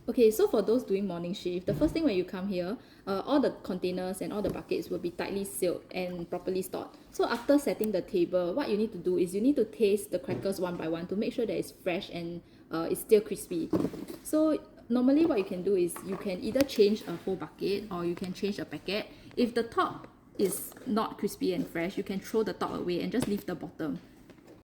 Okay, so for those doing morning shift, the first thing when you come here, all the containers and all the buckets will be tightly sealed and properly stored. So after setting the table, what you need to do is you need to taste the crackers one by one to make sure that it's fresh and it's still crispy. So normally what you can do is you can either change a whole bucket or you can change a packet. If the top is not crispy and fresh, you can throw the top away and just leave the bottom.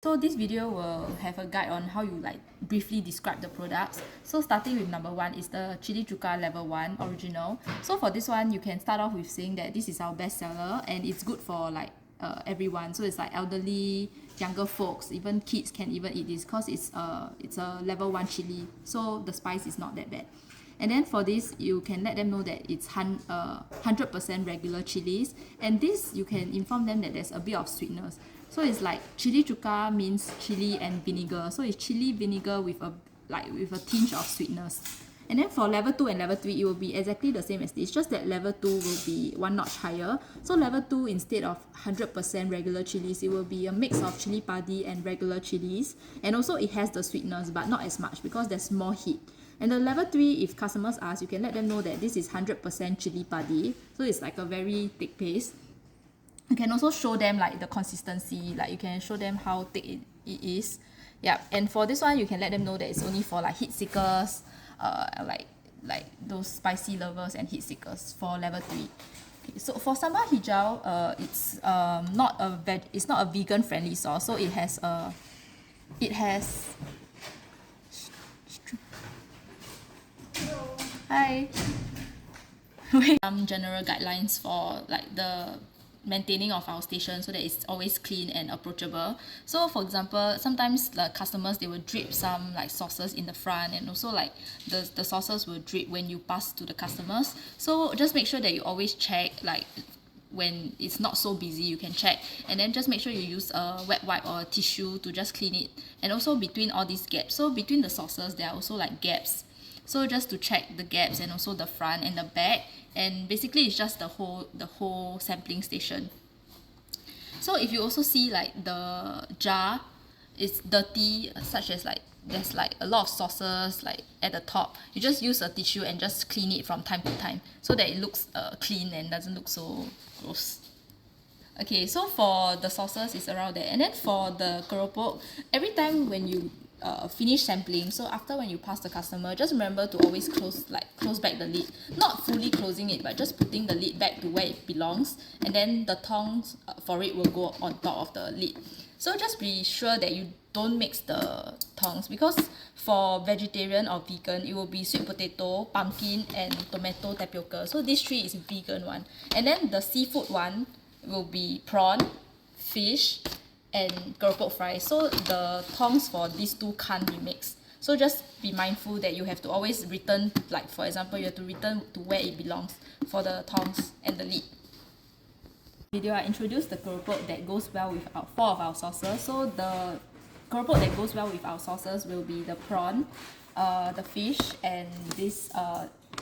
So this video will have a guide on how you briefly describe the products. So starting with number 1 is the chili chuka level 1 original. So for this one, you can start off with saying that this is our best seller and it's good for everyone. So it's like elderly, younger folks, even kids can even eat this because it's a level 1 chili. So the spice is not that bad. And then for this, you can let them know that it's 100% regular chilies. And this, you can inform them that there's a bit of sweetness. So it's like chili chuka means chili and vinegar. So it's chili vinegar with a tinge of sweetness. And then for level 2 and level 3, it will be exactly the same as this, just that level 2 will be one notch higher. So level 2, instead of 100% regular chilies, it will be a mix of chili padi and regular chilies. And also it has the sweetness, but not as much because there's more heat. And the level 3, if customers ask, you can let them know that this is 100% chili padi. So it's like a very thick paste. You can also show them the consistency, you can show them how thick it is. Yeah, and for this one, you can let them know that it's only for heat seekers, like those spicy lovers and heat seekers for level 3. Okay, so for sambal hijau, it's not a vegan friendly sauce, so it has hi some general guidelines for the maintaining of our station so that it's always clean and approachable. So for example, sometimes the customers, they will drip some sauces in the front, and also the sauces will drip when you pass to the customers. So just make sure that you always check when it's not so busy, you can check, and then just make sure you use a wet wipe or a tissue to just clean it. And also between all these gaps, so between the sauces there are also gaps, so just to check the gaps and also the front and the back. And basically it's just the whole sampling station. So if you also see the jar is dirty, such as there's a lot of sauces at the top, you just use a tissue and just clean it from time to time so that it looks clean and doesn't look so gross. Okay, so for the sauces is around there. And then for the keropok, every time when you finish sampling, so after when you pass the customer, just remember to always close back the lid, not fully closing it, but just putting the lid back to where it belongs, and then the tongs for it will go on top of the lid. So just be sure that you don't mix the tongs, because for vegetarian or vegan, it will be sweet potato, pumpkin, and tomato tapioca. So these 3 is vegan one. And then the seafood one will be prawn, fish, and keropok fries. So the tongs for these 2 can't be mixed. So just be mindful that you have to always return, for example, you have to return to where it belongs for the tongs and the lid. Video, I introduced the keropok that goes well with 4 of our sauces. So the keropok that goes well with our sauces will be the prawn, the fish, and this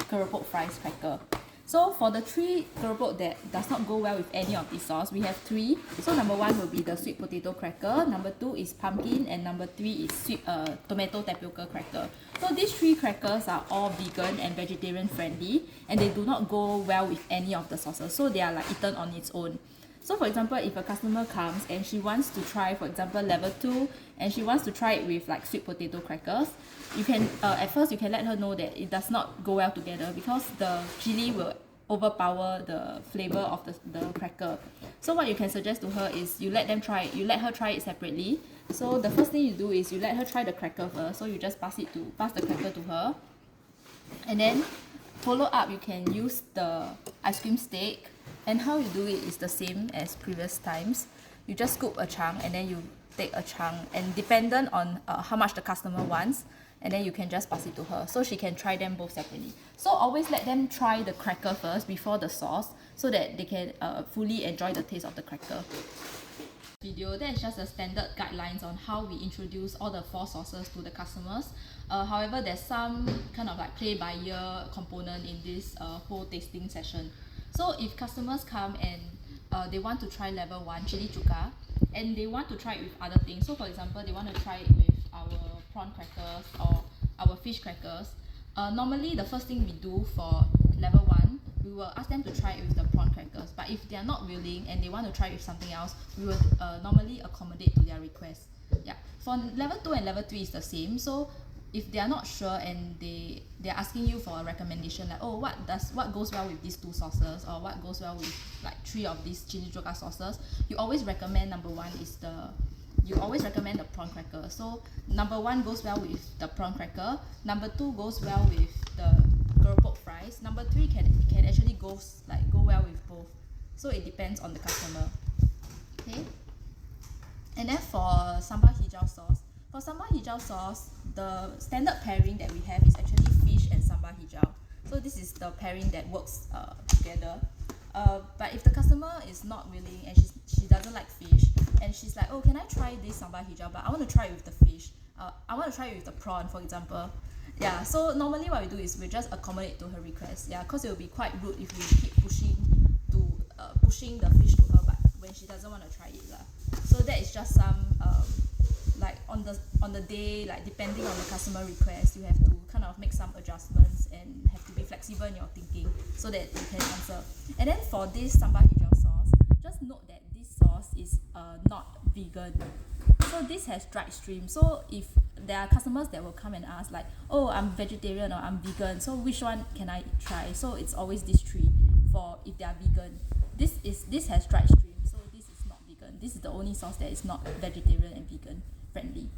keropok fries cracker. So for the 3 keropok that does not go well with any of these sauce, we have 3. So number 1 will be the sweet potato cracker, number 2 is pumpkin, and number 3 is sweet tomato tapioca cracker. So these 3 crackers are all vegan and vegetarian friendly, and they do not go well with any of the sauces, so they are eaten on its own. So for example, if a customer comes and she wants to try, for example, level 2, and she wants to try it with sweet potato crackers, you can at first you can let her know that it does not go well together because the chili will overpower the flavor of the cracker. So what you can suggest to her is you let her try it separately. So the first thing you do is you let her try the cracker first. So you just pass the cracker to her, and then follow up you can use the ice cream stick. And how you do it is the same as previous times. You just scoop a chunk and then you take a chunk, and dependent on how much the customer wants, and then you can just pass it to her so she can try them both separately. So always let them try the cracker first before the sauce so that they can fully enjoy the taste of the cracker. Video, that is just the standard guidelines on how we introduce all the 4 sauces to the customers. However, there's some kind of play by ear component in this whole tasting session. So if customers come and they want to try level 1 chili chuka, and they want to try it with other things, so for example they want to try it with our prawn crackers or our fish crackers, Normally the first thing we do for level 1, we will ask them to try it with the prawn crackers, but if they are not willing and they want to try it with something else, we will normally accommodate to their request. Yeah, for level 2 and level 3 is the same. So if they are not sure and they're asking you for a recommendation, like, oh, what goes well with these 2 sauces, or what goes well with like 3 of these chili joga sauces, you always recommend you always recommend the prawn cracker. So number 1 goes well with the prawn cracker, number 2 goes well with the keropok fries, number 3 can actually go well with both. So it depends on the customer. Okay. And then for sambal hijau sauce, the standard pairing that we have is actually fish and sambal hijau. So this is the pairing that works together. But if the customer is not willing and she doesn't like fish, and she's like, oh, can I try this sambal hijau, but I want to try it with the fish, I want to try it with the prawn, for example. Yeah, so normally what we do is we just accommodate to her request. Yeah, because it will be quite rude if we keep pushing the fish to her, but when she doesn't want to try it lah. So that is just some like on the day, like depending on the customer request, you have to kind of make some adjustments and have to be flexible in your thinking so that you can answer. And then for this sambal hijau sauce, just note that this sauce is not vegan. So this has dried shrimp. So if there are customers that will come and ask like, oh, I'm vegetarian or I'm vegan, so which one can I try? So it's always these 3 for if they are vegan. This has dried shrimp, so this is not vegan. This is the only sauce that is not vegetarian and vegan friendly.